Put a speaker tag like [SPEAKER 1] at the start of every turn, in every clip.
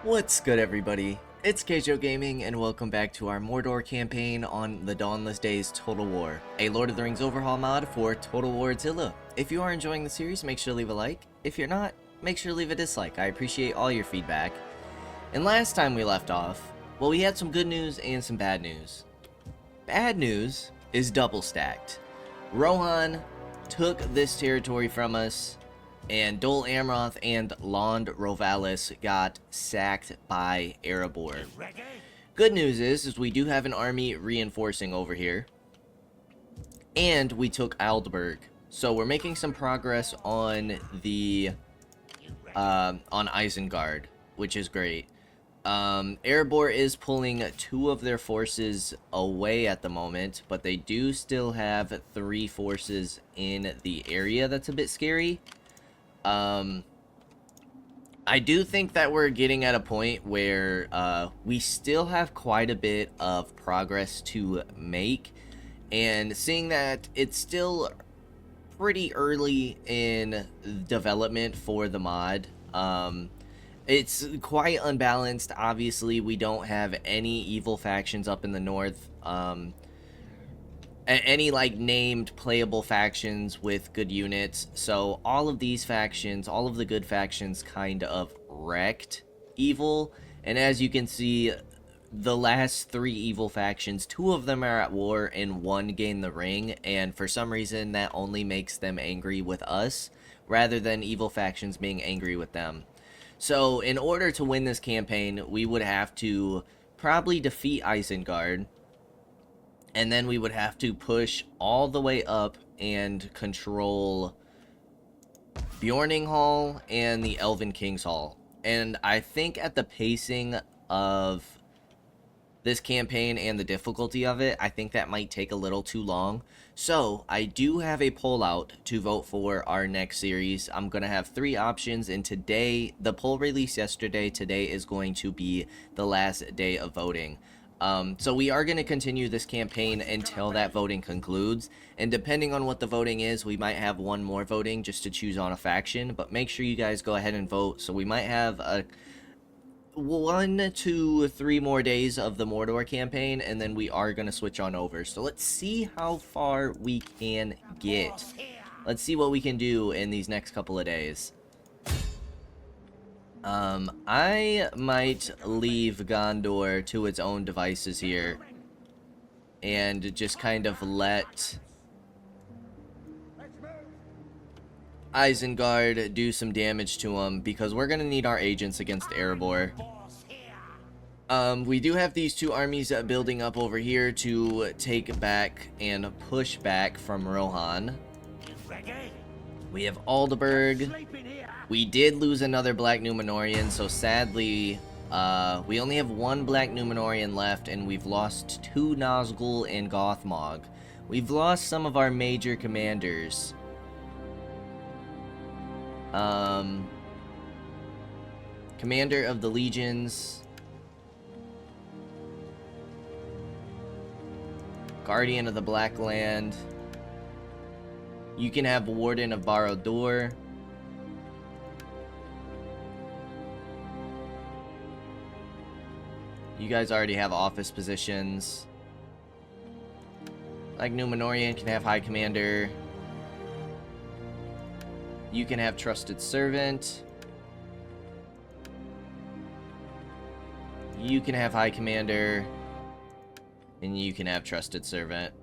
[SPEAKER 1] What's good, everybody? It's Kaige-O Gaming, and welcome back to our Mordor campaign on the Dawnless Days Total War, a Lord of the Rings overhaul mod for Total War Attila. If you are enjoying the series, make sure to leave a like. If you're not, make sure to leave a dislike. I appreciate all your feedback. And last time we left off, well, we had some good news and some bad news. Bad news is double stacked. Rohan took this territory from us, and Dol Amroth and Lond Rovalis got sacked by Erebor. Good news is we do have an army reinforcing over here, and we took Aldburg, so we're making some progress on the on Isengard, which is great. Erebor is pulling 2 of their forces away at the moment, but they do still have 3 forces in the area. That's a bit scary. I do think that we're getting at a point where we still have quite a bit of progress to make, and seeing that it's still pretty early in development for the mod, it's quite unbalanced. Obviously, we don't have any evil factions up in the north, any like named playable factions with good units, so all of these factions, all of the good factions kind of wrecked evil. And as you can see, the last 3 evil factions, 2 of them are at war and 1 gained the ring, and for some reason that only makes them angry with us rather than evil factions being angry with them. So in order to win this campaign, we would have to probably defeat Isengard, and then we would have to push all the way up and control Bjorning Hall and the Elven King's Hall. And I think at the pacing of this campaign and the difficulty of it, I think that might take a little too long. So I do have a poll out to vote for our next series. I'm going to have 3 options, and today, the poll released yesterday, today is going to be the last day of voting. So we are going to continue this campaign until that voting concludes, and depending on what the voting is, we might have 1 more voting just to choose on a faction, but make sure you guys go ahead and vote. So we might have 1 to 3 more days of the Mordor campaign, and then we are going to switch on over. So let's see how far we can get. Let's see what we can do in these next couple of days. I might leave Gondor to its own devices here and just kind of let Isengard do some damage to him, because we're going to need our agents against Erebor. We do have these 2 armies building up over here to take back and push back from Rohan. We have Aldeburg. We did lose another Black Númenórean, so sadly, we only have 1 Black Númenórean left, and we've lost 2 Nazgul and Gothmog. We've lost some of our major commanders. Commander of the Legions. Guardian of the Black Land. You can have Warden of Barad-dûr. You guys already have office positions. Like Númenórean can have High Commander. You can have Trusted Servant. You can have High Commander. And you can have Trusted Servant.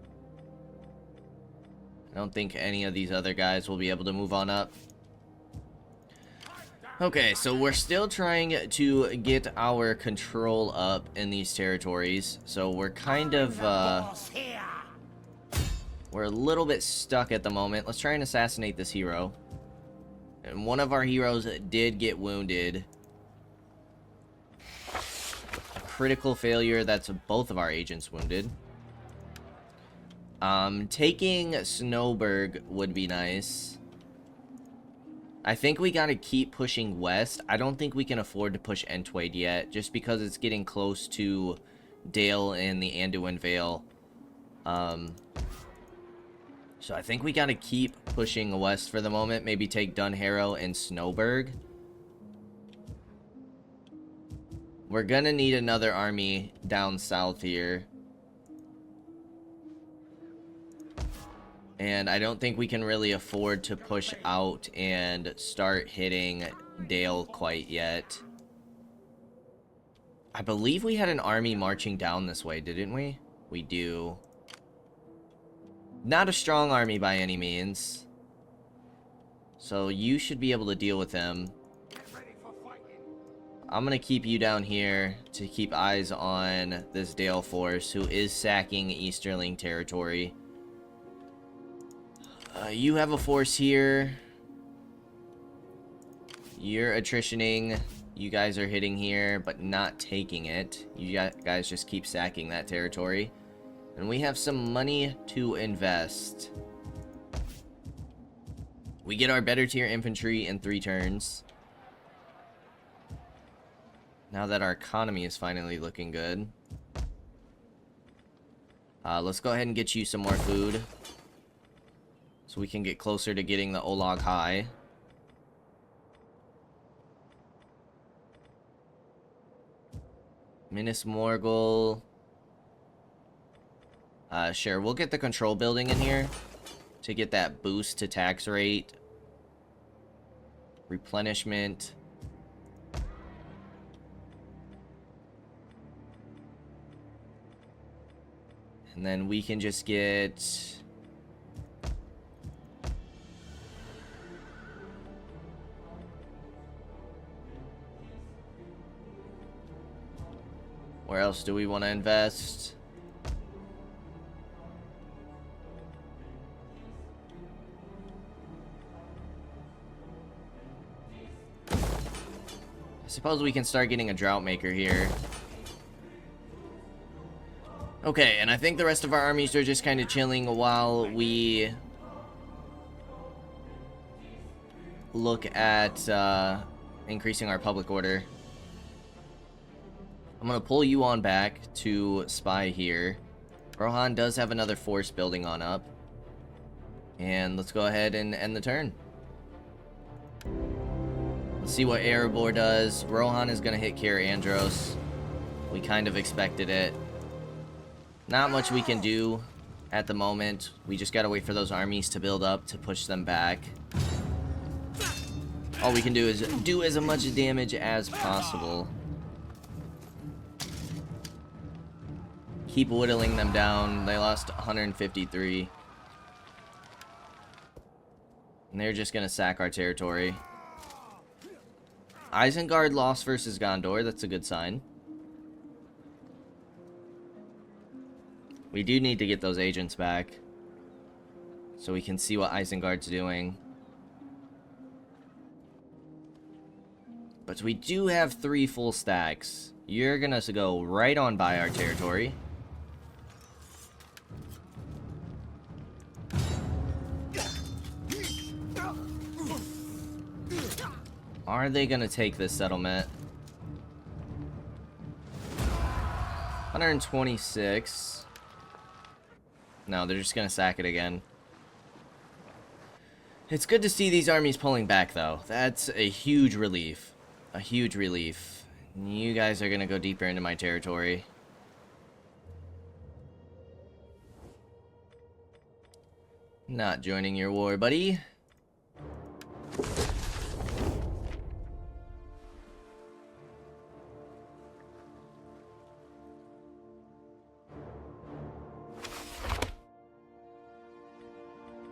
[SPEAKER 1] I don't think any of these other guys will be able to move on up. Okay, so we're still trying to get our control up in these territories. So we're kind of, we're a little bit stuck at the moment. Let's try and assassinate this hero. And one of our heroes did get wounded. A critical failure, that's both of our agents wounded. Taking Snowburg would be nice. I think we gotta keep pushing west. I don't think we can afford to push Entwade yet, just because it's getting close to Dale and the Anduin Vale. So I think we gotta keep pushing west for the moment. Maybe take Dunharrow and Snowburg. We're gonna need another army down south here. And I don't think we can really afford to push out and start hitting Dale quite yet. I believe we had an army marching down this way, didn't we? We do. Not a strong army by any means. So you should be able to deal with him. I'm going to keep you down here to keep eyes on this Dale force who is sacking Easterling territory. You have a force here. You're attritioning. You guys are hitting here, but not taking it. You guys just keep sacking that territory. And we have some money to invest. We get our better tier infantry in 3 turns. Now that our economy is finally looking good. Let's go ahead and get you some more food. So we can get closer to getting the Olag High. Minas Morgul. Sure, we'll get the control building in here to get that boost to tax rate. Replenishment. And then we can just get... Where else do we want to invest? I suppose we can start getting a drought maker here. Okay, and I think the rest of our armies are just kind of chilling while we look at increasing our public order. I'm going to pull you on back to spy here. Rohan does have another force building on up. And let's go ahead and end the turn. Let's see what Erebor does. Rohan is going to hit Kair Andros. We kind of expected it. Not much we can do at the moment. We just got to wait for those armies to build up to push them back. All we can do is do as much damage as possible. Keep whittling them down. They lost 153. And they're just going to sack our territory. Isengard lost versus Gondor. That's a good sign. We do need to get those agents back, so we can see what Isengard's doing. But we do have 3 full stacks. You're gonna go right on by our territory. Are they gonna take this settlement? 126. No, they're just gonna sack it again. It's good to see these armies pulling back, though. That's a huge relief. A huge relief. You guys are gonna go deeper into my territory. Not joining your war, buddy.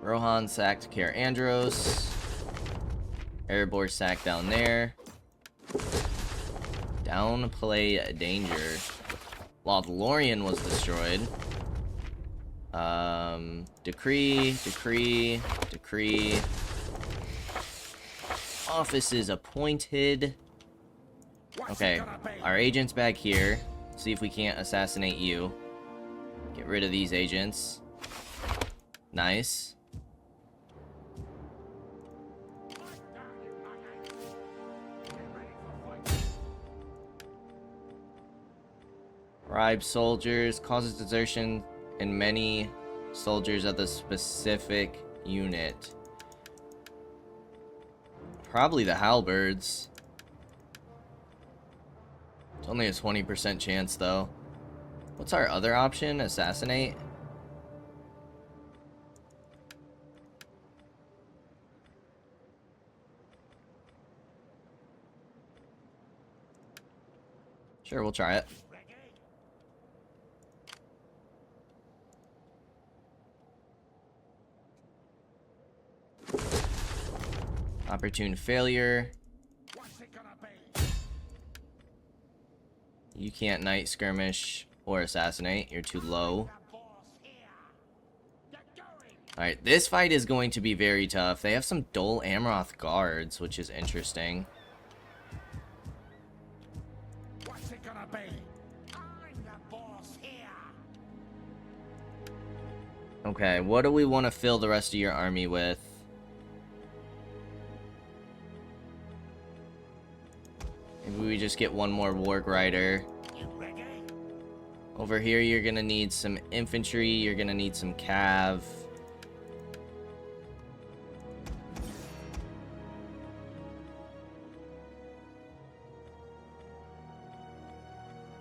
[SPEAKER 1] Rohan sacked Kair Andros. Erebor sacked down there. Downplay danger. Lothlorien was destroyed. Decree. Offices appointed. Okay, our agent's back here. See if we can't assassinate you. Get rid of these agents. Nice. Bribe soldiers, causes desertion in many soldiers of the specific unit. Probably the halberds. Only a 20% chance, though. What's our other option? Assassinate? Sure, we'll try it. Opportune failure. You can't knight, skirmish, or assassinate. You're too low. Alright, this fight is going to be very tough. They have some Dol Amroth guards, which is interesting.
[SPEAKER 2] What's it gonna be? I'm the boss here.
[SPEAKER 1] Okay, what do we want to fill the rest of your army with? Maybe we just get one more Warg Rider. Over here, you're gonna need some infantry. You're gonna need some cav.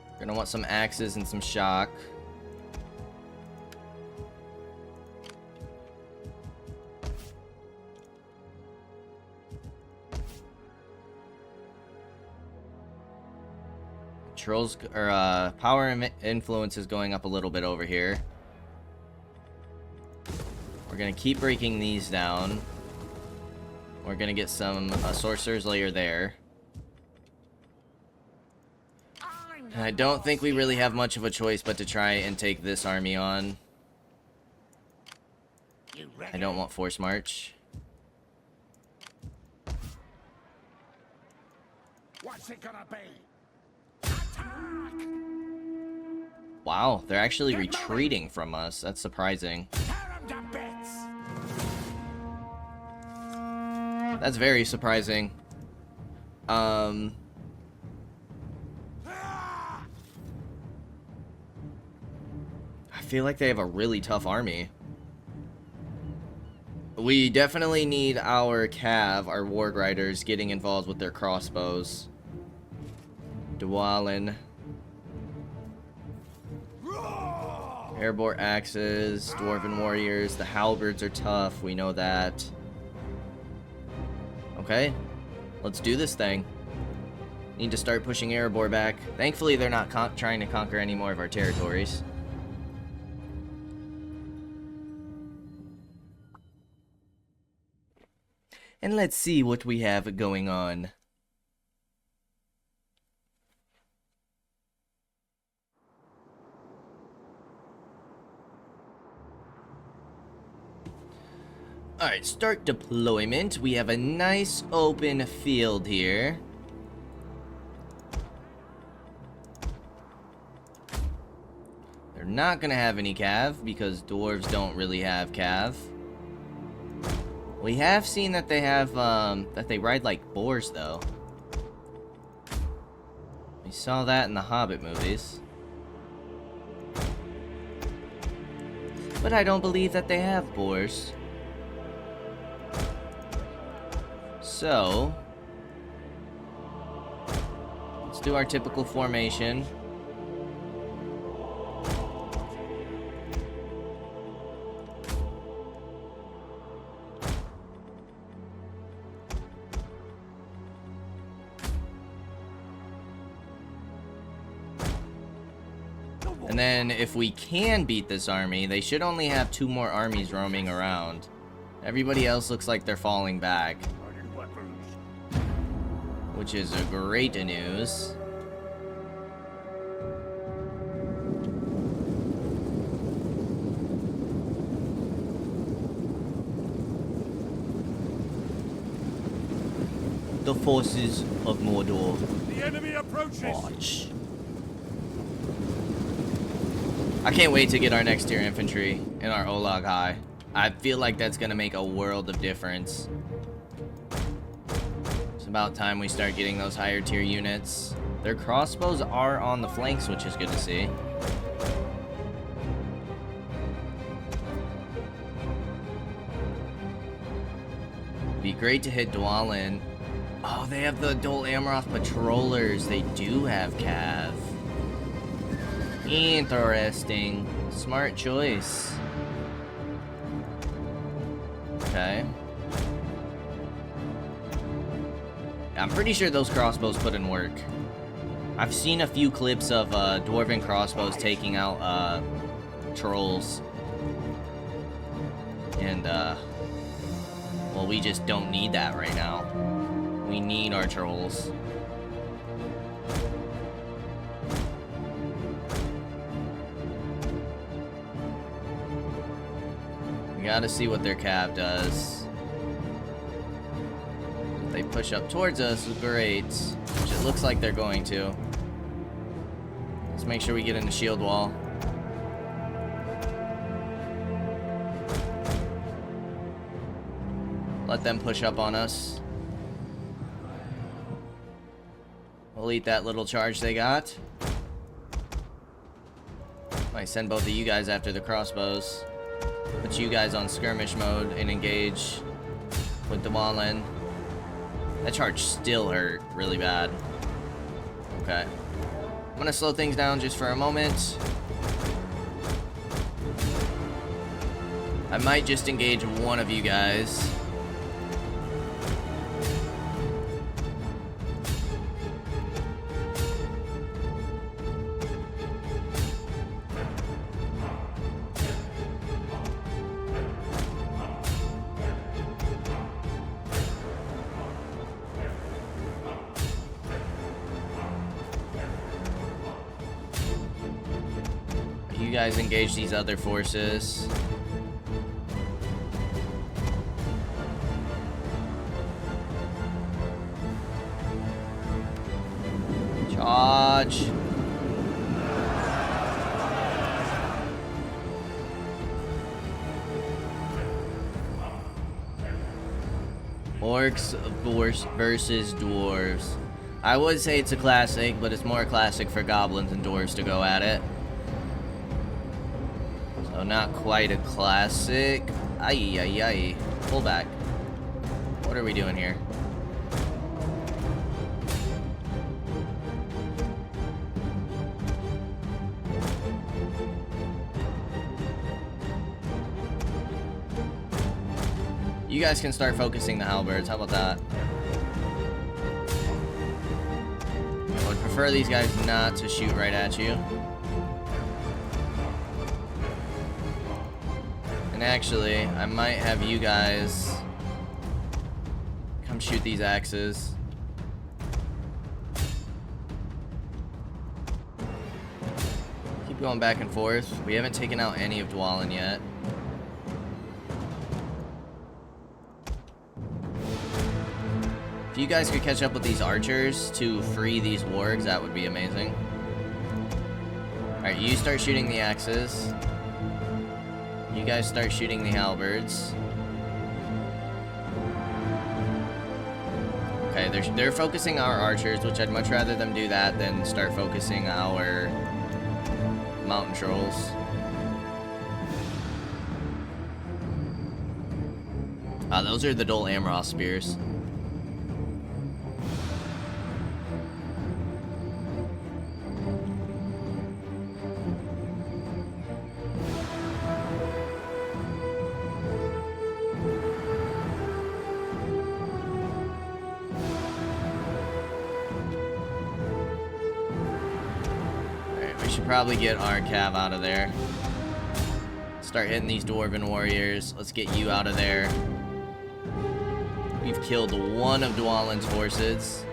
[SPEAKER 1] You're gonna want some axes and some shock. Trolls or power and influence is going up a little bit over here. We're gonna keep breaking these down. We're gonna get some sorcerer's layer there. I don't think we really have much of a choice but to try and take this army on. I don't want force march.
[SPEAKER 2] What's it gonna be?
[SPEAKER 1] Wow, they're actually retreating from us. That's surprising. That's very surprising. I feel like they have a really tough army. We definitely need our cav, our warg riders, getting involved with their crossbows. Dwalin. Airborne axes, dwarven warriors, the halberds are tough, we know that. Okay, let's do this thing. Need to start pushing Erebor back. Thankfully, they're not trying to conquer any more of our territories. And let's see what we have going on. Alright, start deployment. We have a nice open field here. They're not gonna have any cav because dwarves don't really have cav. We have seen that they have, that they ride like boars though. We saw that in the Hobbit movies. But I don't believe that they have boars. So, let's do our typical formation. And then, if we can beat this army, they should only have 2 more armies roaming around. Everybody else looks like they're falling back. Which is a great news. The forces of Mordor.
[SPEAKER 2] The enemy approaches.
[SPEAKER 1] March. I can't wait to get our next tier infantry and our Olag High. I feel like that's gonna make a world of difference. It's about time we start getting those higher tier units. Their crossbows are on the flanks, which is good to see. Be great to hit Dwalin. Oh, they have the Dol Amroth patrollers. They do have Cav. Interesting. Smart choice. Okay. I'm pretty sure those crossbows put in work. I've seen a few clips of dwarven crossbows taking out trolls. And, well, we just don't need that right now. We need our trolls. We gotta see what their cav does. If they push up towards us, great. Which it looks like they're going to. Let's make sure we get in the shield wall. Let them push up on us. We'll eat that little charge they got. Might send both of you guys after the crossbows. Put you guys on skirmish mode and engage with the Dwalin. That charge still hurt really bad. Okay. I'm gonna slow things down just for a moment. I might just engage one of you guys. You guys engage these other forces. Charge. Orcs versus dwarves. I would say it's a classic, but it's more a classic for goblins and dwarves to go at it. So not quite a classic. Aye, aye, aye. Pull back. What are we doing here? You guys can start focusing the halberds. How about that? I would prefer these guys not to shoot right at you. And actually, I might have you guys come shoot these axes. Keep going back and forth. We haven't taken out any of Dwalin yet. If you guys could catch up with these archers to free these wargs, that would be amazing. Alright, you start shooting the axes. You guys start shooting the halberds. Okay, they're focusing our archers, which I'd much rather them do that than start focusing our mountain trolls. Those are the Dol Amroth spears. Probably get our cav out of there. Start hitting these dwarven warriors. Let's get you out of there. We've killed one of Dwalin's forces.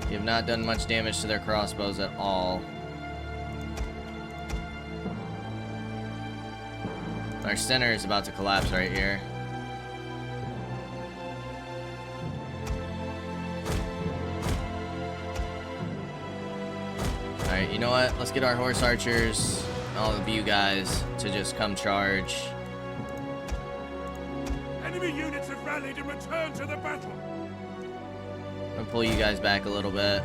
[SPEAKER 1] We have not done much damage to their crossbows at all. Our center is about to collapse right here. Alright, you know what? Let's get our horse archers, all of you guys, to just come charge.
[SPEAKER 2] Enemy units have rallied and returned to the battle.
[SPEAKER 1] I'm gonna pull you guys back a little bit.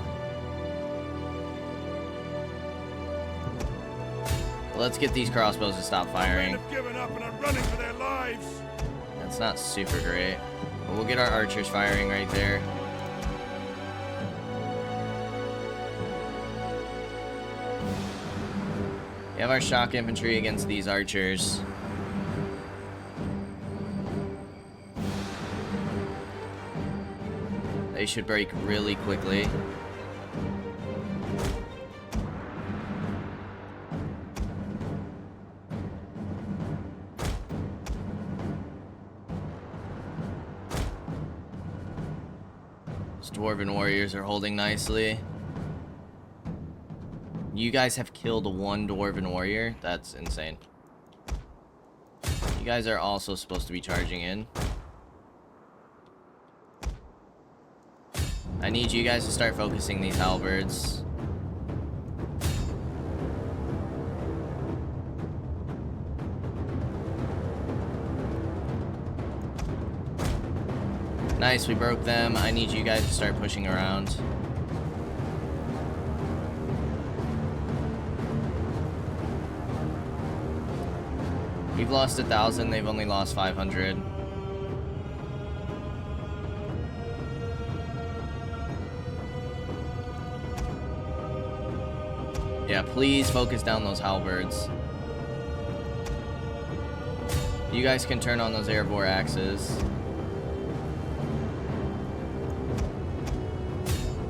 [SPEAKER 1] Let's get these crossbows to stop firing.
[SPEAKER 2] Men have given up and are running for their lives.
[SPEAKER 1] That's not super great. But we'll get our archers firing right there. We have our shock infantry against these archers. They should break really quickly. These dwarven warriors are holding nicely. You guys have killed one dwarven warrior? That's insane. You guys are also supposed to be charging in. I need you guys to start focusing these halberds. Nice, we broke them. I need you guys to start pushing around. We've lost 1,000, they've only lost 500. Yeah, please focus down those halberds. You guys can turn on those airborne axes.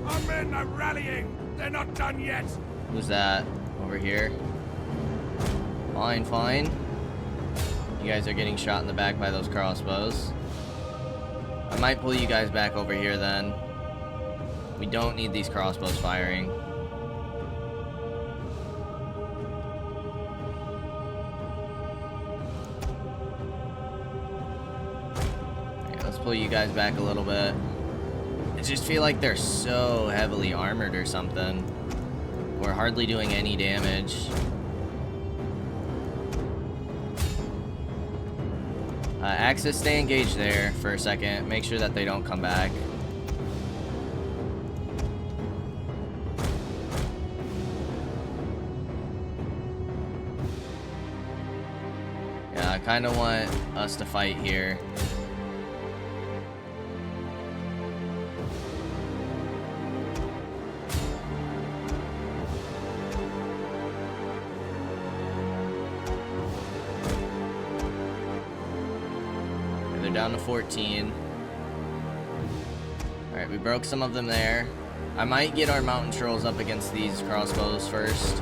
[SPEAKER 2] Our men are rallying. They're not done yet.
[SPEAKER 1] Who's that? Over here. Fine, fine. You guys are getting shot in the back by those crossbows. I might pull you guys back over here then. We don't need these crossbows firing. Okay, let's pull you guys back a little bit. I just feel like they're so heavily armored or something. We're hardly doing any damage. Axis, stay engaged there for a second. Make sure that they don't come back. Yeah, I kind of want us to fight here. Down to 14. Alright, we broke some of them there. I might get our mountain trolls up against these crossbows first.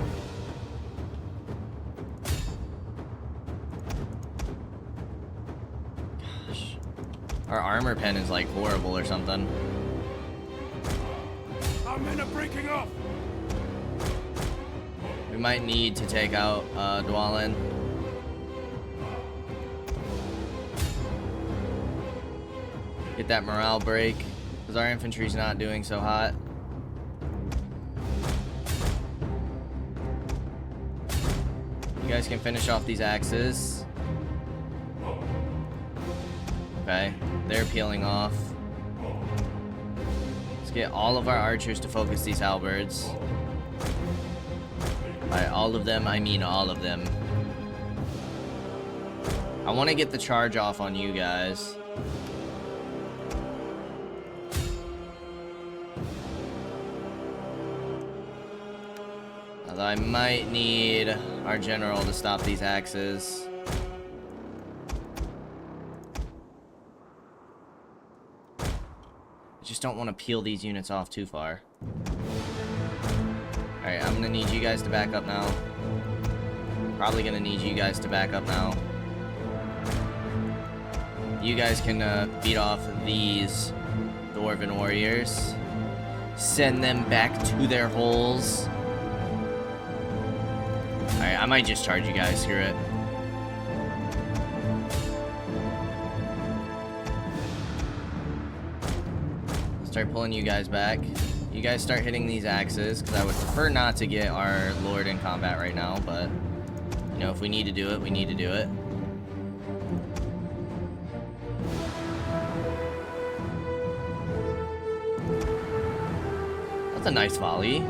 [SPEAKER 1] Gosh. Our armor pen is like horrible or something.
[SPEAKER 2] Our men are breaking off.
[SPEAKER 1] We might need to take out Dwalin. Get that morale break, because our infantry's not doing so hot. You guys can finish off these axes. Okay, they're peeling off. Let's get all of our archers to focus these halberds. By all of them, I mean all of them. I want to get the charge off on you guys. Although I might need our general to stop these axes. I just don't want to peel these units off too far. Alright, I'm gonna need you guys to back up now. Probably gonna need you guys to back up now. You guys can beat off these dwarven warriors. Send them back to their holes. Alright, I might just charge you guys, screw it. Start pulling you guys back. You guys start hitting these axes, because I would prefer not to get our lord in combat right now, but, you know, if we need to do it, we need to do it. That's a nice volley.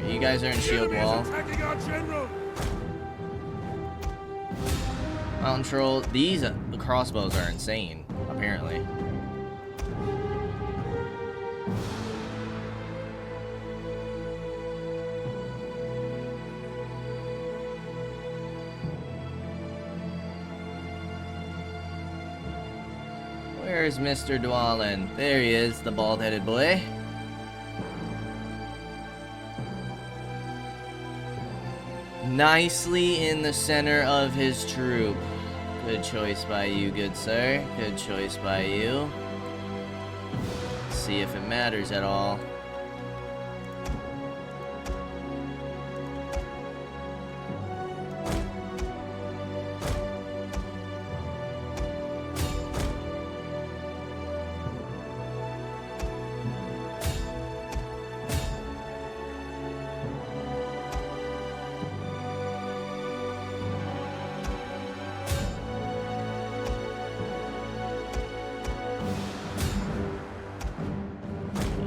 [SPEAKER 1] You guys are in shield wall.
[SPEAKER 2] Attacking our general.
[SPEAKER 1] Mountain troll. These the crossbows are insane, apparently. Where's Mr. Dwalin? There he is, the bald-headed boy. Nicely in the center of his troop. Good choice by you, good sir. Good choice by you. Let's see if it matters at all.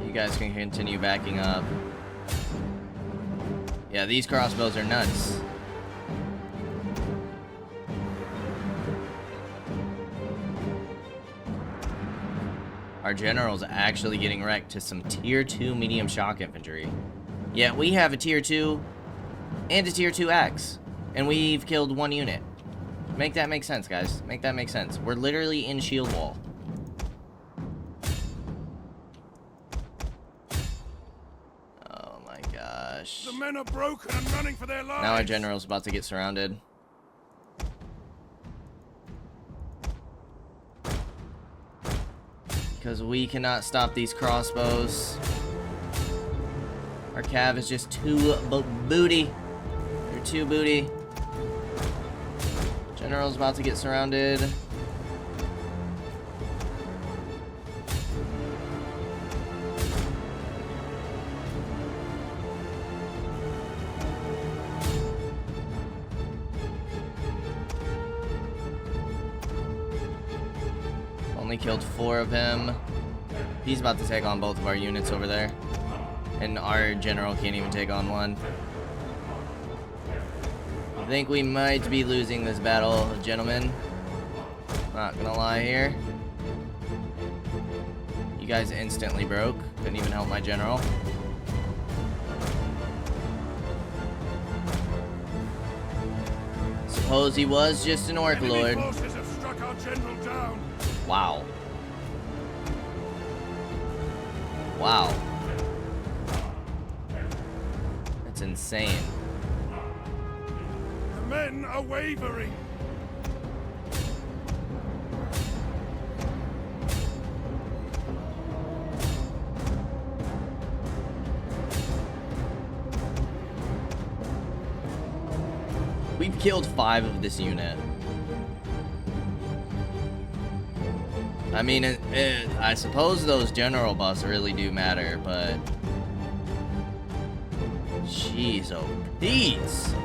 [SPEAKER 1] You guys can continue backing up. Yeah, these crossbows are nuts. Our general's actually getting wrecked to some tier 2 medium shock infantry. Yeah, we have a tier 2 and a tier 2X, and we've killed 1 unit. Make that make sense, guys. Make that make sense. We're literally in shield wall.
[SPEAKER 2] The men are broken and running for their lives.
[SPEAKER 1] Now our general's about to get surrounded. Because we cannot stop these crossbows. Our cav is just too booty. They're too booty. General's about to get surrounded. Only killed 4 of him. He's about to take on both of our units over there. And our general can't even take on 1. I think we might be losing this battle, gentlemen. Not gonna lie here. You guys instantly broke. Couldn't even help my general. Suppose he was just an orc lord.
[SPEAKER 2] Forces have struck our general down.
[SPEAKER 1] Wow. Wow. That's insane.
[SPEAKER 2] The men are wavering.
[SPEAKER 1] We've killed 5 of this unit. I mean, I suppose those general buffs really do matter, but... Jeez, oh, Pete!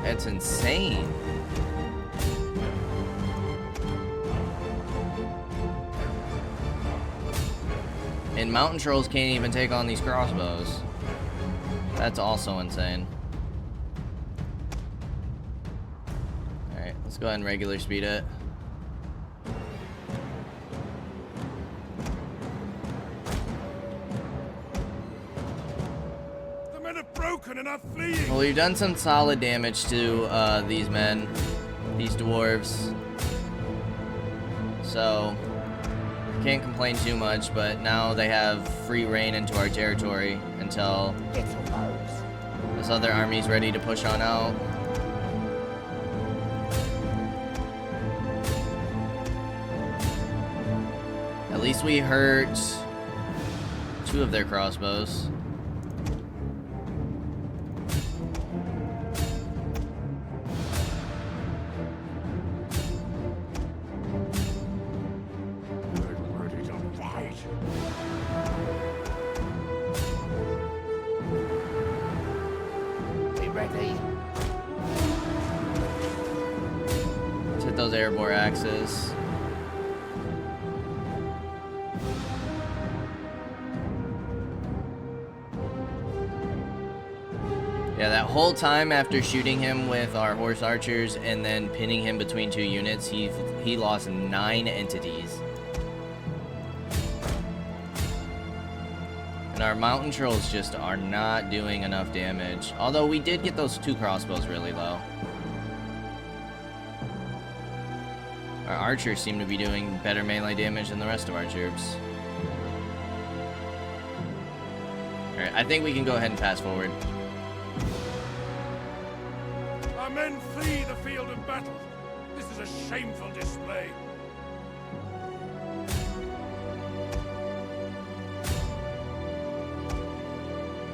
[SPEAKER 1] That's insane. And mountain trolls can't even take on these crossbows. That's also insane. Alright, let's go ahead and regular speed it.
[SPEAKER 2] And are fleeing.
[SPEAKER 1] Well, we've done some solid damage to these men, these dwarves. So, can't complain too much, but now they have free reign into our territory until this other army's ready to push on out. At least we hurt 2 of their crossbows. Let's hit those airborne axes. Yeah, that whole time after shooting him with our horse archers and then pinning him between 2 units, he lost 9 entities. And our mountain trolls just are not doing enough damage. Although we did get those 2 crossbows really low. Our archers seem to be doing better melee damage than the rest of our troops. Alright, I think we can go ahead and pass forward.
[SPEAKER 2] Our men flee the field of battle. This is a shameful display.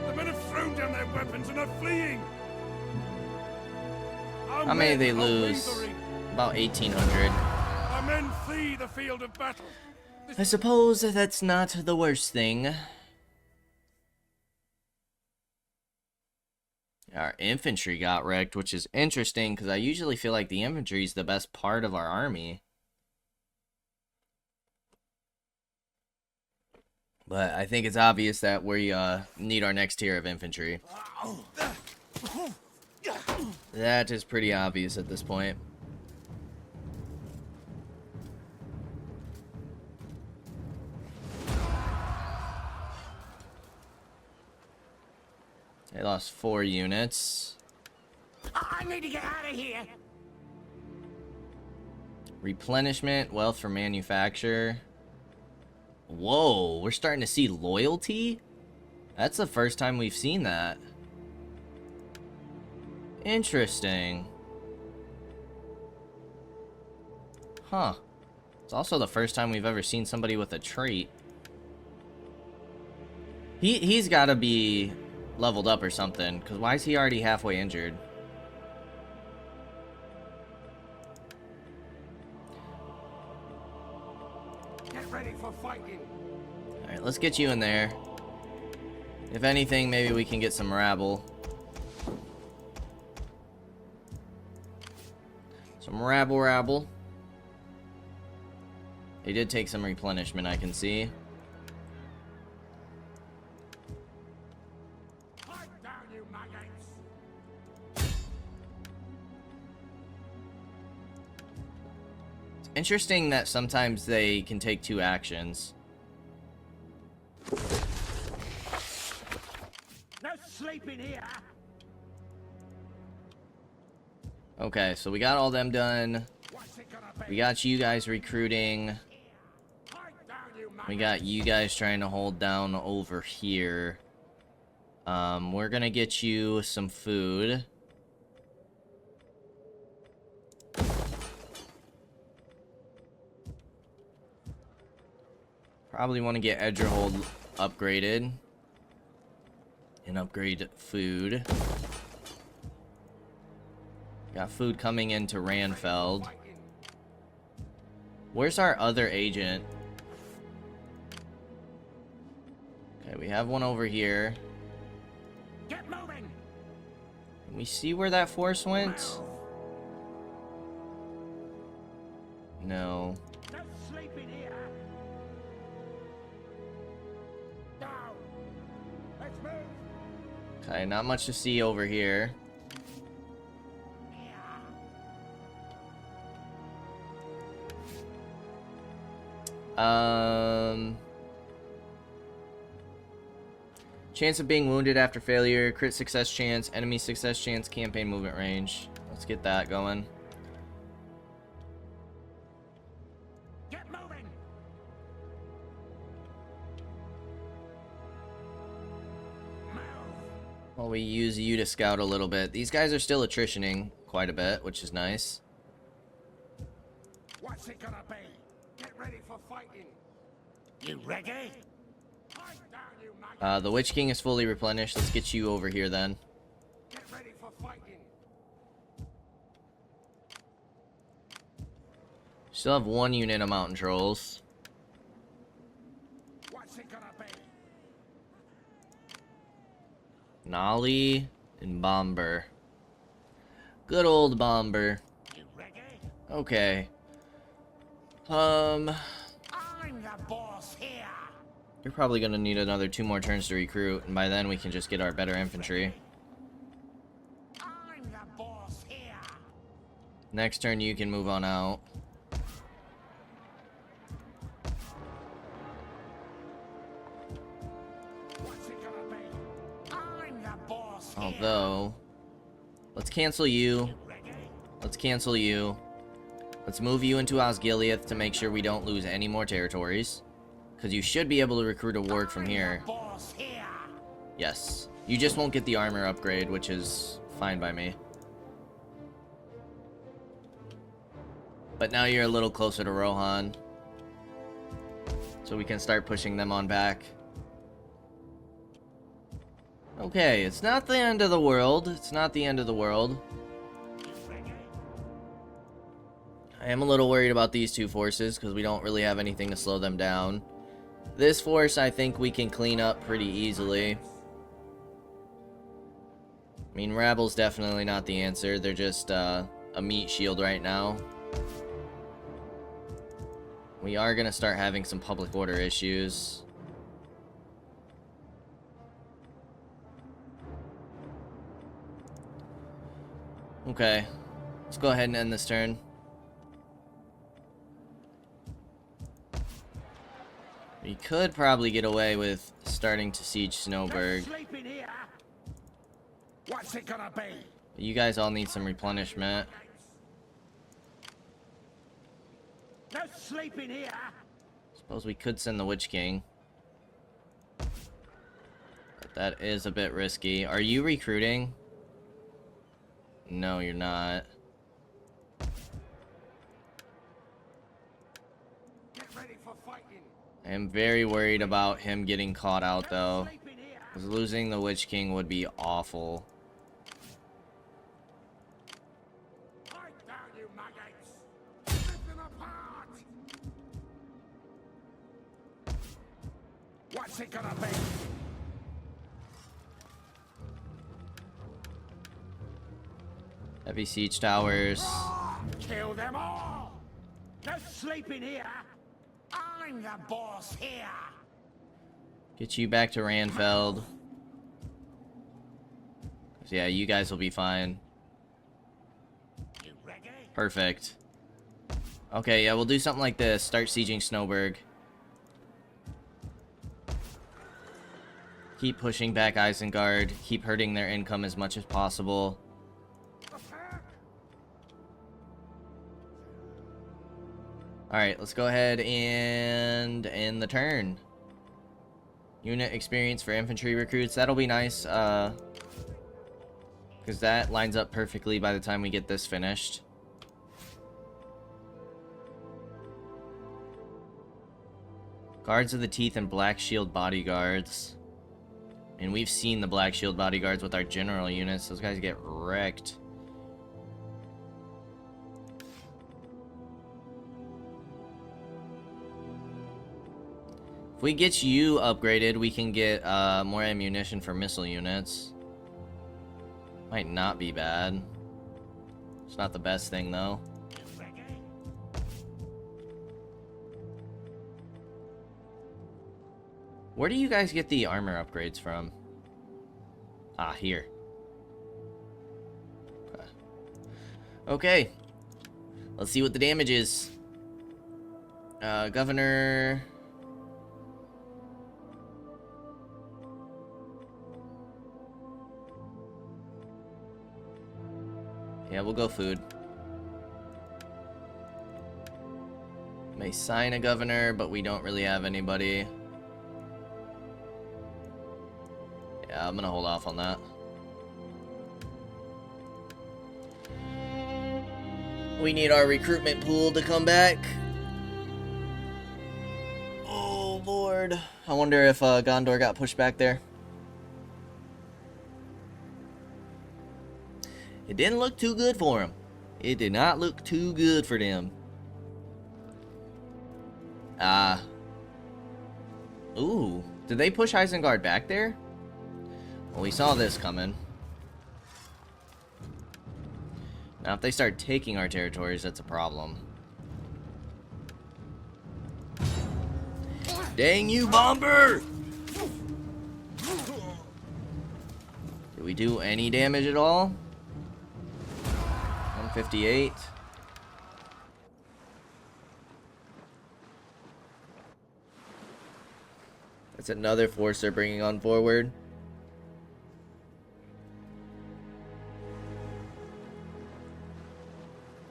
[SPEAKER 2] The men have thrown down their weapons and are fleeing.
[SPEAKER 1] How many did they lose? About 1,800.
[SPEAKER 2] Our men flee the field of battle.
[SPEAKER 1] I suppose that's not the worst thing. Our infantry got wrecked, which is interesting because I usually feel like the infantry is the best part of our army. But I think it's obvious that we need our next tier of infantry. That is pretty obvious at this point. They lost 4 units.
[SPEAKER 2] I need to get out of here.
[SPEAKER 1] Replenishment, wealth for manufacture. Whoa, we're starting to see loyalty? That's the first time we've seen that. Interesting. Huh. It's also the first time we've ever seen somebody with a trait. He's got to be leveled up or something, because why is he already halfway injured?
[SPEAKER 2] Get ready for fighting.
[SPEAKER 1] Alright, let's get you in there. If anything, maybe we can get some rabble. Some rabble. They did take some replenishment, I can see. Interesting that sometimes they can take 2 actions.
[SPEAKER 2] No sleeping here.
[SPEAKER 1] Okay, so we got all them done. We got you guys recruiting. We got you guys trying to hold down over here. We're gonna get you some food. Probably want to get Edgerhold upgraded. And upgrade food. Got food coming into Ranfeld. Where's our other agent? Okay, we have one over here.
[SPEAKER 2] Get moving.
[SPEAKER 1] Can we see where that force went? No.
[SPEAKER 2] No sleeping here. Down. Let's move.
[SPEAKER 1] Okay, not much to see over here. Chance of being wounded after failure, crit success chance, enemy success chance, campaign movement range. Let's get that going.
[SPEAKER 2] Get moving. Move.
[SPEAKER 1] Well, we use you to scout a little bit. These guys are still attritioning quite a bit, which is nice.
[SPEAKER 2] What's it gonna be? Get ready for fighting. You ready? Fight down, you maggot.
[SPEAKER 1] The Witch King is fully replenished. Let's get you over here then.
[SPEAKER 2] Get ready for fighting.
[SPEAKER 1] Still have 1 unit of mountain trolls.
[SPEAKER 2] What's it gonna be?
[SPEAKER 1] Nolly and Bomber. Good old Bomber.
[SPEAKER 2] You ready?
[SPEAKER 1] Okay.
[SPEAKER 2] I'm the boss here.
[SPEAKER 1] You're probably gonna need another 2 more turns to recruit, and by then we can just get our better infantry. Next turn, you can move on out.
[SPEAKER 2] What's it gonna be? I'm the boss here.
[SPEAKER 1] Although, let's cancel you.
[SPEAKER 2] Ready?
[SPEAKER 1] Let's cancel you. Let's move you into Osgiliath to make sure we don't lose any more territories. Because you should be able to recruit a ward from here.
[SPEAKER 2] I'm the boss here.
[SPEAKER 1] Yes. You just won't get the armor upgrade, which is fine by me. But now you're a little closer to Rohan. So we can start pushing them on back. Okay, it's not the end of the world. It's not the end of the world. I am a little worried about these two forces because we don't really have anything to slow them down. This force, I think we can clean up pretty easily. I mean, Rabble's definitely not the answer. They're just a meat shield right now. We are going to start having some public order issues. Okay. Let's go ahead and end this turn. We could probably get away with starting to siege Snowburg.
[SPEAKER 2] Sleep in here. What's it gonna be?
[SPEAKER 1] But you guys all need some replenishment.
[SPEAKER 2] No sleep in here.
[SPEAKER 1] Suppose we could send the Witch King. But that is a bit risky. Are you recruiting? No, you're not.
[SPEAKER 2] Get ready for fighting.
[SPEAKER 1] I am very worried about him getting caught out, though.
[SPEAKER 2] Sleep in here.
[SPEAKER 1] Because losing the Witch King would be awful.
[SPEAKER 2] Fight down, you maggots. Rip them apart. What's it gonna be?
[SPEAKER 1] Heavy siege towers.
[SPEAKER 2] Kill them all. No sleep in here. I'm the boss here.
[SPEAKER 1] Get you back to Ranfeld. 'Cause yeah, you guys will be fine.
[SPEAKER 2] You ready?
[SPEAKER 1] Perfect. Okay, yeah, we'll do something like this. Start sieging Snowburg. Keep pushing back Isengard. Keep hurting their income as much as possible. Alright, let's go ahead and end the turn. Unit experience for infantry recruits. That'll be nice, because that lines up perfectly by the time we get this finished. Guards of the Teeth and Black Shield bodyguards. And we've seen the Black Shield bodyguards with our general units. Those guys get wrecked. If we get you upgraded, we can get more ammunition for missile units. Might not be bad. It's not the best thing, though. Where do you guys get the armor upgrades from? Ah, here. Okay. Let's see what the damage is. Governor... Yeah, we'll go food. May sign a governor, but we don't really have anybody. Yeah, I'm gonna hold off on that. We need our recruitment pool to come back. Oh, Lord. I wonder if Gondor got pushed back there. It didn't look too good for him. It did not look too good for them. Ooh. Did they push Isengard back there? Well, we saw this coming. Now, if they start taking our territories, that's a problem. Dang you, Bomber! Did we do any damage at all? 158. That's another force they're bringing on forward.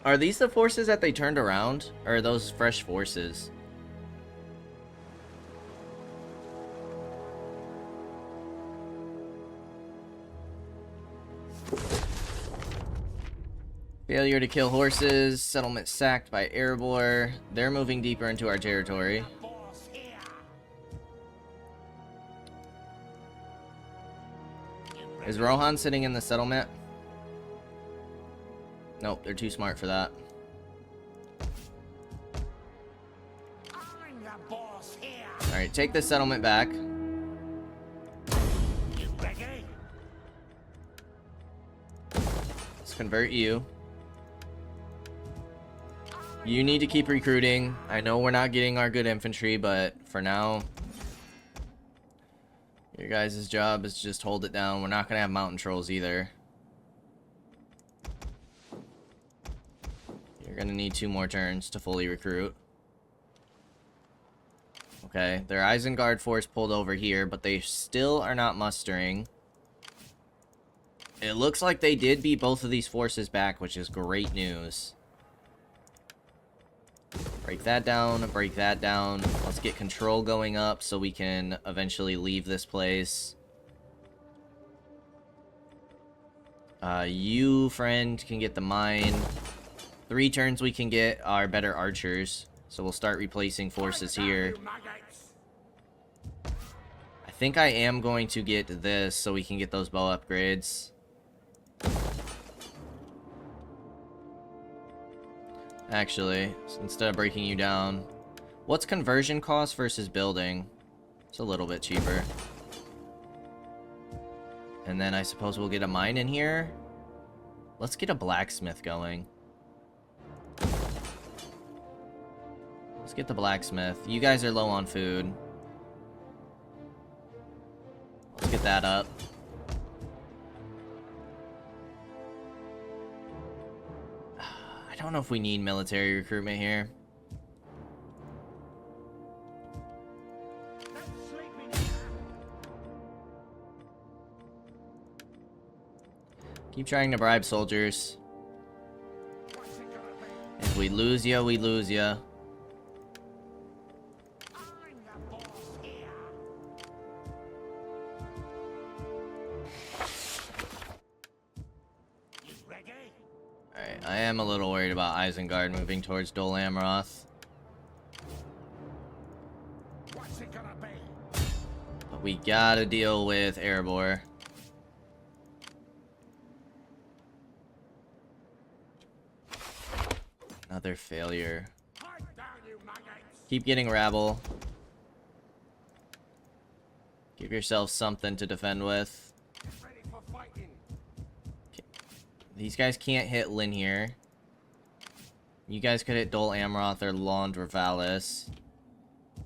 [SPEAKER 1] Are these the forces that they turned around? Or are those fresh forces? Failure to kill horses. Settlement sacked by Erebor. They're moving deeper into our territory. Is Rohan sitting in the settlement? Nope, they're too smart for that. Alright, take the settlement back. Let's convert you. You need to keep recruiting. I know we're not getting our good infantry, but for now, your guys' job is just hold it down. We're not going to have mountain trolls either. You're going to need 2 more turns to fully recruit. Okay, their Isengard force pulled over here, but they still are not mustering. It looks like they did beat both of these forces back, which is great news. Break that down, break that down. Let's get control going up so we can eventually leave this place. You, friend, can get the mine. 3 turns we can get our better archers. So we'll start replacing forces here. I think I am going to get this so we can get those bow upgrades. Actually, instead of breaking you down, what's conversion cost versus building? It's a little bit cheaper. And then I suppose we'll get a mine in here. Let's get a blacksmith going. Let's get the blacksmith. You guys are low on food. Let's get that up. I don't know if we need military recruitment here. Keep trying to bribe soldiers. If we lose ya, we lose ya. Alright, I am a little worried about Isengard moving towards Dol Amroth. But we gotta deal with Erebor. Another failure. Keep getting rabble. Give yourself something to defend with. These guys can't hit Lynn here. You guys could hit Dol Amroth or Lond Ravalis.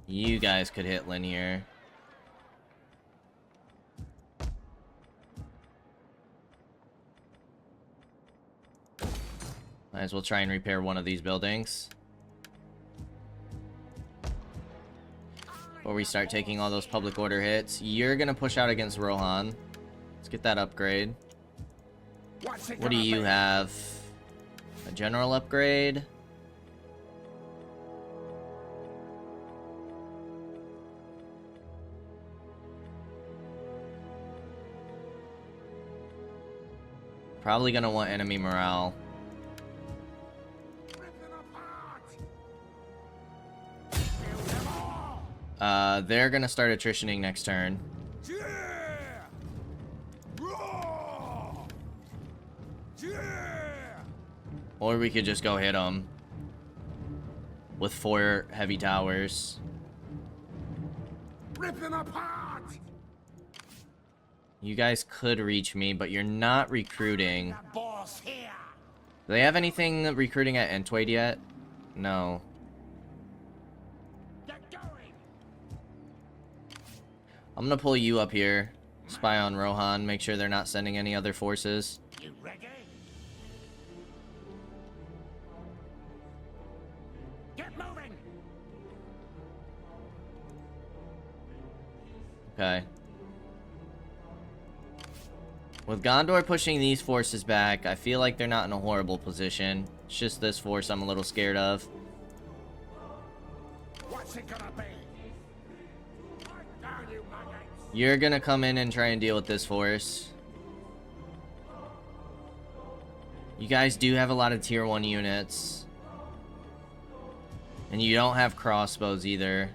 [SPEAKER 1] You guys could hit Lynn here. Might as well try and repair one of these buildings before we start taking all those public order hits. You're gonna push out against Rohan. Let's get that upgrade. What do you have? A general upgrade? Probably gonna want enemy morale. They're gonna start attritioning next turn. Or we could just go hit them with 4 heavy towers.
[SPEAKER 2] Rip them apart!
[SPEAKER 1] You guys could reach me, but you're not recruiting.
[SPEAKER 2] The boss here.
[SPEAKER 1] Do they have anything recruiting at Entwade yet? No.
[SPEAKER 2] Get going.
[SPEAKER 1] I'm gonna pull you up here. Spy on Rohan, make sure they're not sending any other forces.
[SPEAKER 2] You ready? Get moving.
[SPEAKER 1] Okay. With Gondor pushing these forces back, I feel like they're not in a horrible position. It's just this force I'm a little scared of.
[SPEAKER 2] What's it gonna be? Fight down, you maggots!
[SPEAKER 1] You're gonna come in and try and deal with this force. You guys do have a lot of tier 1 units. And you don't have crossbows either.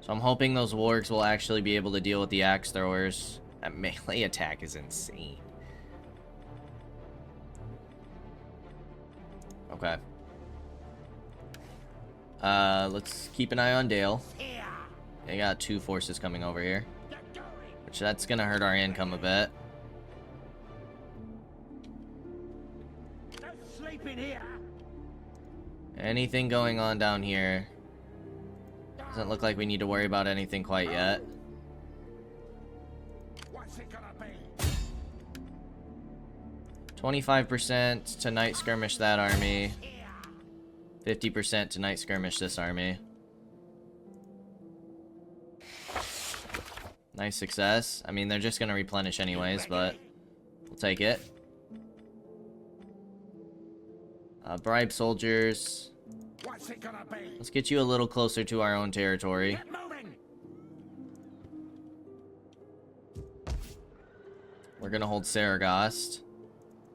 [SPEAKER 1] So I'm hoping those wargs will actually be able to deal with the axe throwers. That melee attack is insane. Okay. Let's keep an eye on Dale. They got 2 forces coming over here. Which that's gonna hurt our income a bit. Anything going on down here? Doesn't look like we need to worry about anything quite yet.
[SPEAKER 2] What's it gonna be?
[SPEAKER 1] 25% to night skirmish that army. 50% to night skirmish this army. Nice success. I mean, they're just gonna replenish anyways, but we'll take it. Bribe soldiers.
[SPEAKER 2] What's it gonna be?
[SPEAKER 1] Let's get you a little closer to our own territory.
[SPEAKER 2] Get moving!
[SPEAKER 1] We're gonna hold Saragost.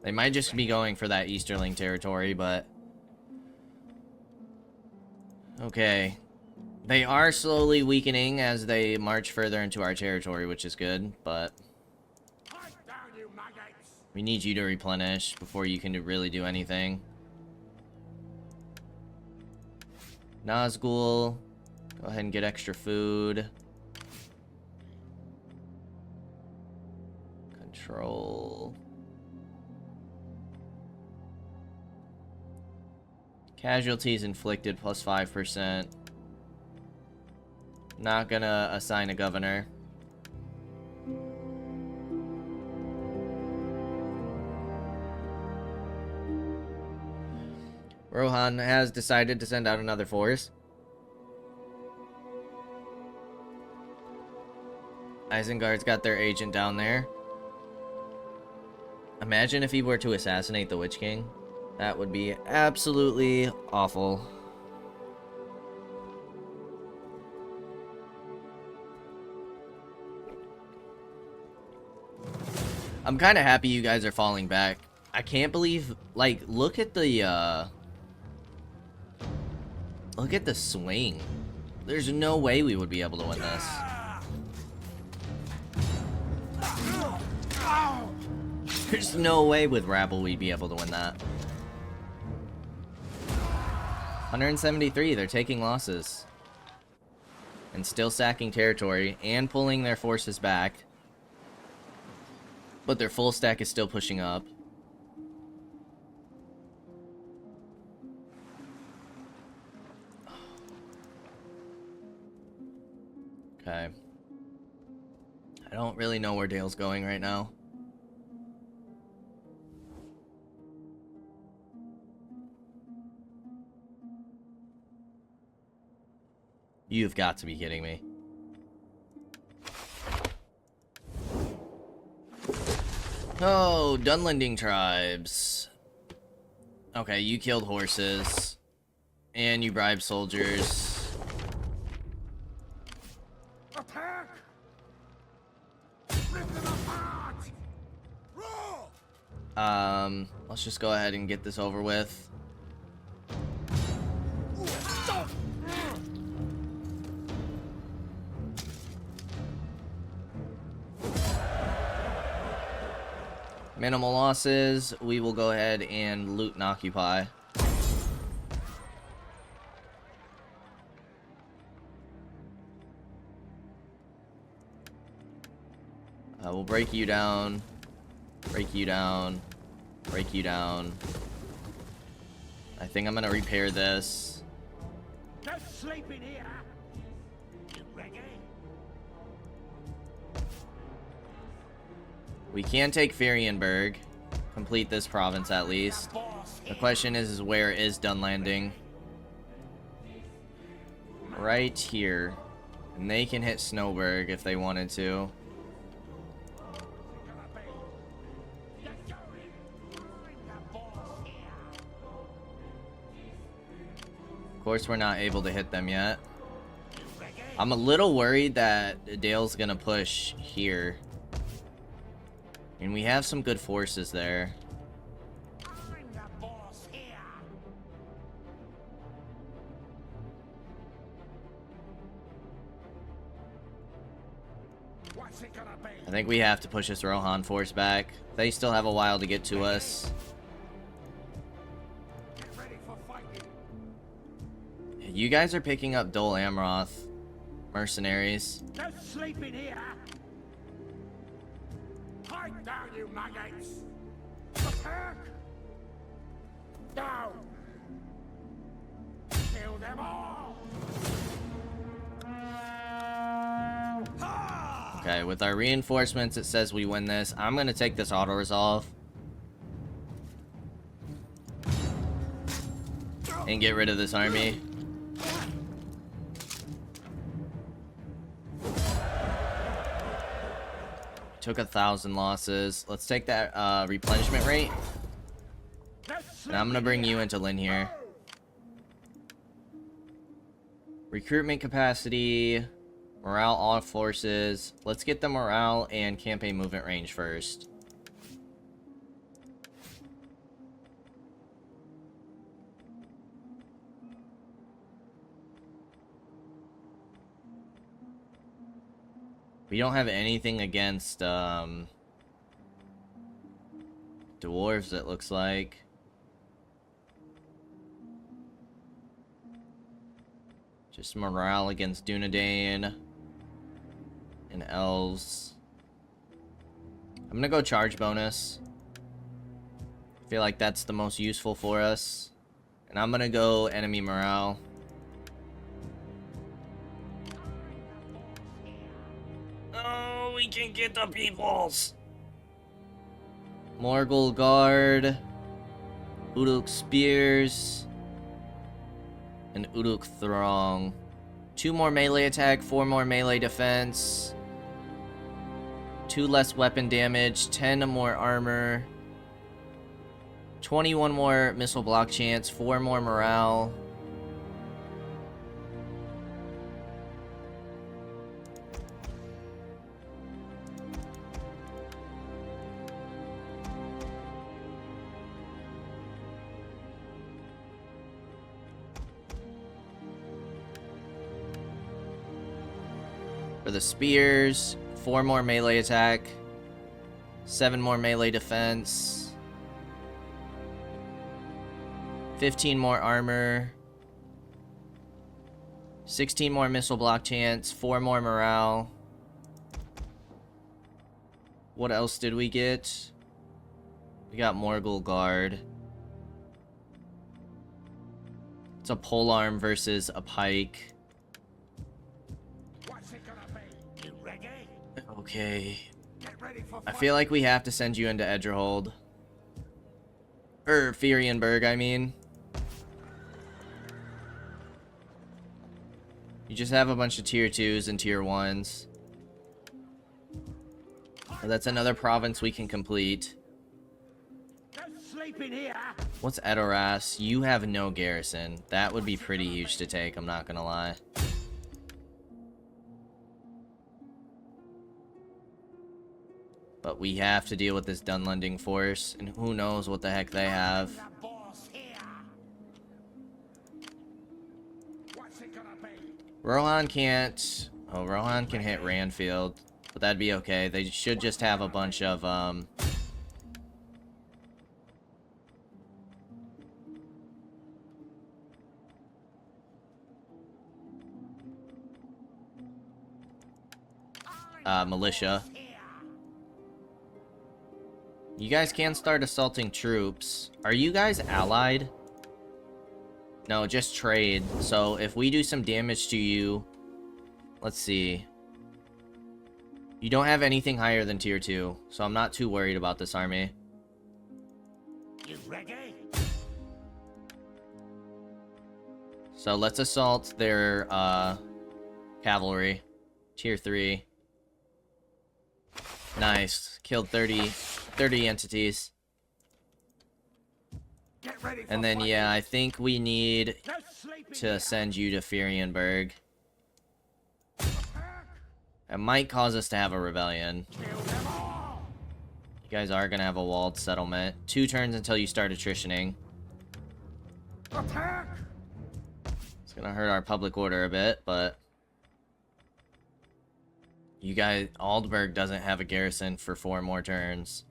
[SPEAKER 1] They might just be going for that Easterling territory, but... Okay. They are slowly weakening as they march further into our territory, which is good, but...
[SPEAKER 2] Fight down, you maggots!
[SPEAKER 1] We need you to replenish before you can really do anything. Nazgul, go ahead and get extra food. Control. Casualties inflicted plus 5%. Not gonna assign a governor. Rohan has decided to send out another force. Isengard's got their agent down there. Imagine if he were to assassinate the Witch King. That would be absolutely awful. I'm kind of happy you guys are falling back. I can't believe, like, look at the swing. There's no way we would be able to win this. There's no way with rabble we'd be able to win that. 173, they're taking losses. And still sacking territory and pulling their forces back. But their full stack is still pushing up. Okay. I don't really know where Dale's going right now. You've got to be kidding me. Oh, Dunlending tribes. Okay, you killed horses. And you bribed soldiers.
[SPEAKER 2] Attack! Rip them apart! Roar!
[SPEAKER 1] Let's just go ahead and get this over with. Minimal losses. We will go ahead and loot and occupy. We'll break you down. Break you down. Break you down. I think I'm gonna repair this.
[SPEAKER 2] Don't sleep in here! You ready?
[SPEAKER 1] We can take Ferienberg. Complete this province at least. The question is where is Dunlanding? right here. And they can hit Snowberg if they wanted to. Of course, we're not able to hit them yet. I'm a little worried that Dale's gonna push here. And we have some good forces there. I think we have to push this Rohan force back. They still have a while to get to us. You guys are picking up Dol Amroth mercenaries.
[SPEAKER 2] Don't sleep in here. Hide down, you maggots. Attack. Down. Kill them all.
[SPEAKER 1] Okay, with our reinforcements, it says we win this. I'm gonna take this auto-resolve. And get rid of this army. Took 1,000 losses. Let's take that replenishment rate. And I'm gonna bring you into Lynn here. Recruitment capacity. Morale, all forces. Let's get the morale and campaign movement range first. We don't have anything against dwarves, it looks like. Just morale against Dunedain and elves. I'm gonna go charge bonus. I feel like that's the most useful for us. And I'm gonna go enemy morale. Oh, we can get the peoples. Morgul Guard, Uruk Spears, and Uruk Throng. 2 more melee attack, 4 more melee defense, 2 less weapon damage, 10 more armor, 21 more missile block chance, 4 more morale. For the spears, 4 more melee attack, 7 more melee defense, 15 more armor, 16 more missile block chance, 4 more morale. What else did we get? We got Morgul Guard. It's a polearm versus a pike. Okay. I feel like we have to send you into Edgerhold. Firienberg, I mean. You just have a bunch of tier 2s and tier 1s. So that's another province we can complete. What's Edoras? You have no garrison. That would be pretty huge to take, I'm not gonna lie. But we have to deal with this Dunlending force, and who knows what the heck they have. Rohan can't... Oh, Rohan can hit Ranfield, but that'd be okay. They should just have a bunch of, militia. You guys can start assaulting troops. Are you guys allied? No, just trade. So if we do some damage to you... Let's see. You don't have anything higher than tier 2, so I'm not too worried about this army.
[SPEAKER 2] You ready?
[SPEAKER 1] So let's assault their cavalry. Tier 3. Nice. Killed 30 entities.
[SPEAKER 2] Get ready for
[SPEAKER 1] And then,
[SPEAKER 2] fighting.
[SPEAKER 1] yeah, I think we need
[SPEAKER 2] No sleeping
[SPEAKER 1] to
[SPEAKER 2] here.
[SPEAKER 1] send you to Furienberg.
[SPEAKER 2] Attack.
[SPEAKER 1] It might cause us to have a rebellion.
[SPEAKER 2] Kill them all.
[SPEAKER 1] You guys are going to have a walled settlement. 2 turns until you start attritioning.
[SPEAKER 2] Attack.
[SPEAKER 1] It's going to hurt our public order a bit, but... You guys... Aldburg doesn't have a garrison for 4 more turns.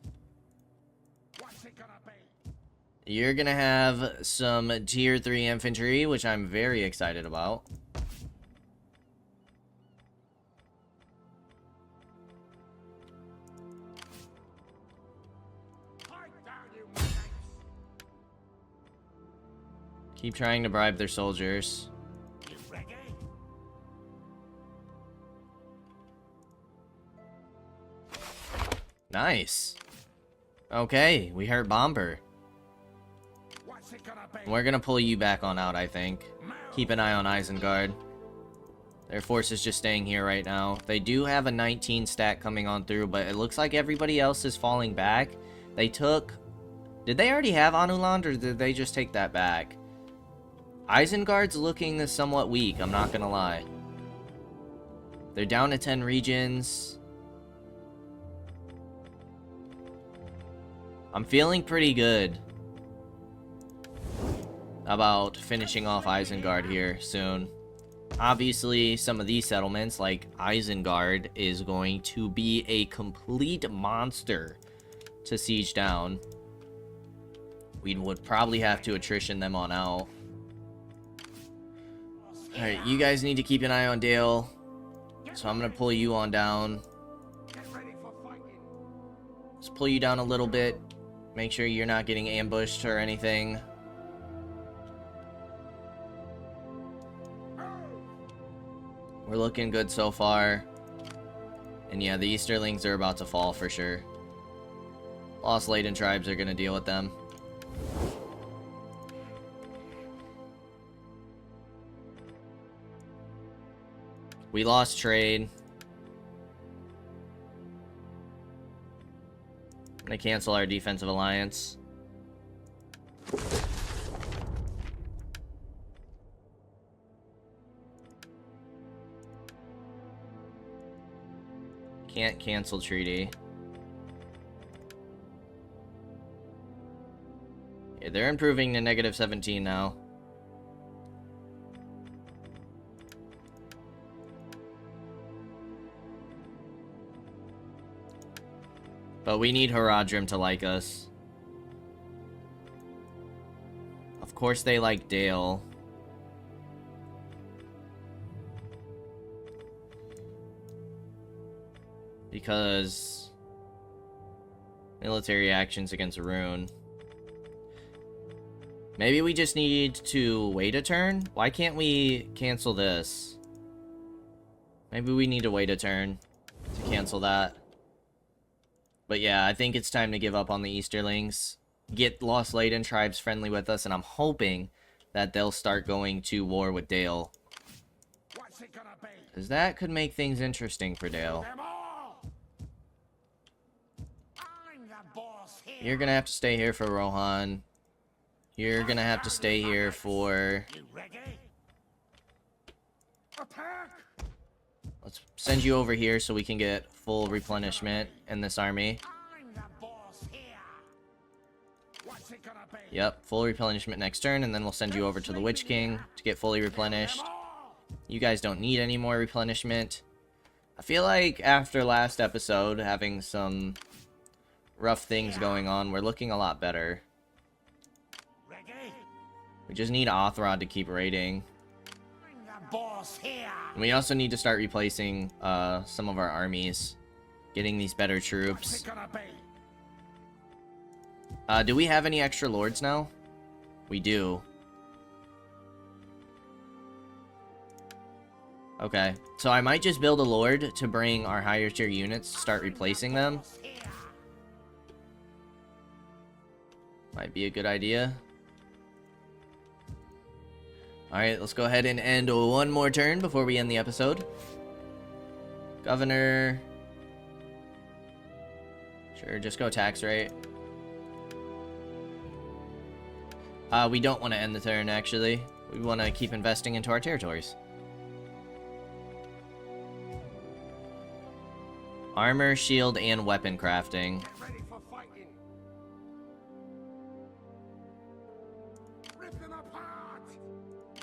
[SPEAKER 2] What's it gonna be?
[SPEAKER 1] You're going to have some tier 3 infantry, which I'm very excited about.
[SPEAKER 2] Fight down, you maggots.
[SPEAKER 1] Keep trying to bribe their soldiers.
[SPEAKER 2] You ready?
[SPEAKER 1] Nice. Okay, we hurt Bomber.
[SPEAKER 2] What's it gonna be?
[SPEAKER 1] We're gonna pull you back on out, I think. Keep an eye on Isengard. Their force is just staying here right now. They do have a 19 stat coming on through, but it looks like everybody else is falling back. They took... Did they already have Anuland, or did they just take that back? Isengard's looking somewhat weak, I'm not gonna lie. They're down to 10 regions. I'm feeling pretty good about finishing off Isengard here soon. Obviously, some of these settlements, like Isengard, is going to be a complete monster to siege down. We would probably have to attrition them on out. Alright, you guys need to keep an eye on Dale. So I'm going to pull you on down.
[SPEAKER 2] Get ready for fighting.
[SPEAKER 1] Let's pull you down a little bit. Make sure you're not getting ambushed or anything. We're looking good so far. And yeah, the Easterlings are about to fall for sure. Lost Laden tribes are going to deal with them. We lost trade. I'm going to cancel our defensive alliance. Can't cancel treaty. Yeah, they're improving to -17 now. But we need Haradrim to like us. Of course they like Dale. Because military actions against Rune. Maybe we just need to wait a turn? Why can't we cancel this? Maybe we need to wait a turn to cancel that. But yeah, I think it's time to give up on the Easterlings. Get Lost Laden tribes friendly with us, and I'm hoping that they'll start going to war with Dale.
[SPEAKER 2] What's it gonna be?
[SPEAKER 1] Because that could make things interesting for Dale.
[SPEAKER 2] Them all. I'm the boss here.
[SPEAKER 1] You're gonna have to stay here for Rohan. You're gonna have to stay here for...
[SPEAKER 2] You ready? Attack!
[SPEAKER 1] Let's send you over here so we can get full replenishment in this army.
[SPEAKER 2] I'm the boss here. What's it gonna be?
[SPEAKER 1] Yep, full replenishment next turn, and then we'll send you over to the Witch King to get fully replenished.
[SPEAKER 2] Them all.
[SPEAKER 1] You guys don't need any more replenishment. I feel like after last episode, having some rough things going on, we're looking a lot better.
[SPEAKER 2] Ready?
[SPEAKER 1] We just need Othrod to keep raiding.
[SPEAKER 2] I'm the boss here.
[SPEAKER 1] And we also need to start replacing some of our armies. Getting these better
[SPEAKER 2] What's
[SPEAKER 1] troops.
[SPEAKER 2] it gonna be?
[SPEAKER 1] Do we have any extra lords now? We do. Okay, so I might just build a lord to bring our higher tier units to start replacing them.
[SPEAKER 2] Boss here.
[SPEAKER 1] Might be a good idea. Alright, let's go ahead and end one more turn before we end the episode. Governor. Sure, just go tax rate. We don't want to end the turn, actually. We want to keep investing into our territories. Armor, shield, and weapon crafting.
[SPEAKER 2] Get ready for fighting. Rip them apart.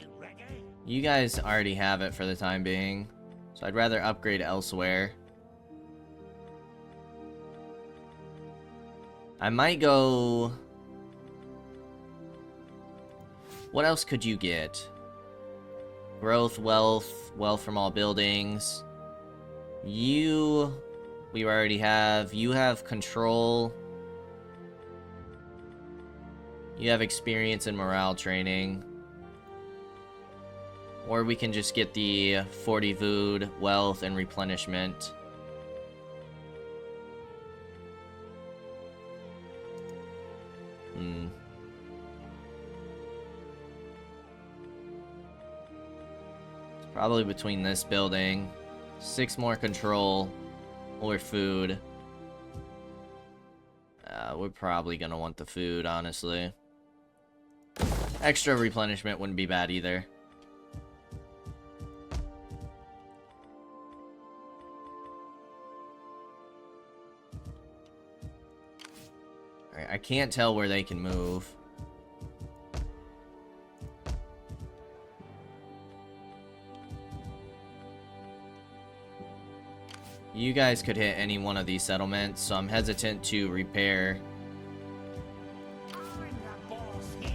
[SPEAKER 2] You ready?
[SPEAKER 1] You guys already have it for the time being, so I'd rather upgrade elsewhere. I might go... What else could you get? Growth, wealth from all buildings. You... We already have. You have control. You have experience in morale training. Or we can just get the 40 food, wealth, and replenishment. It's probably between this building. 6 more control. Or food. We're probably gonna want the food, honestly. Extra replenishment wouldn't be bad either. Alright, I can't tell where they can move. You guys could hit any one of these settlements, so I'm hesitant to repair.
[SPEAKER 2] Bring the boss here.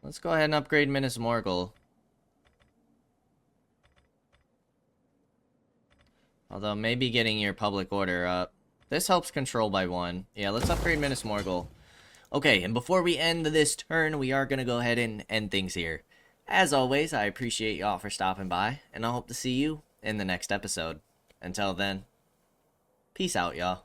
[SPEAKER 1] Let's go ahead and upgrade Minas Morgul. Although maybe getting your public order up. This helps control by 1. Yeah, let's upgrade Minas Morgul. Okay, and before we end this turn, we are going to go ahead and end things here. As always, I appreciate y'all for stopping by, and I hope to see you in the next episode. Until then, peace out, y'all.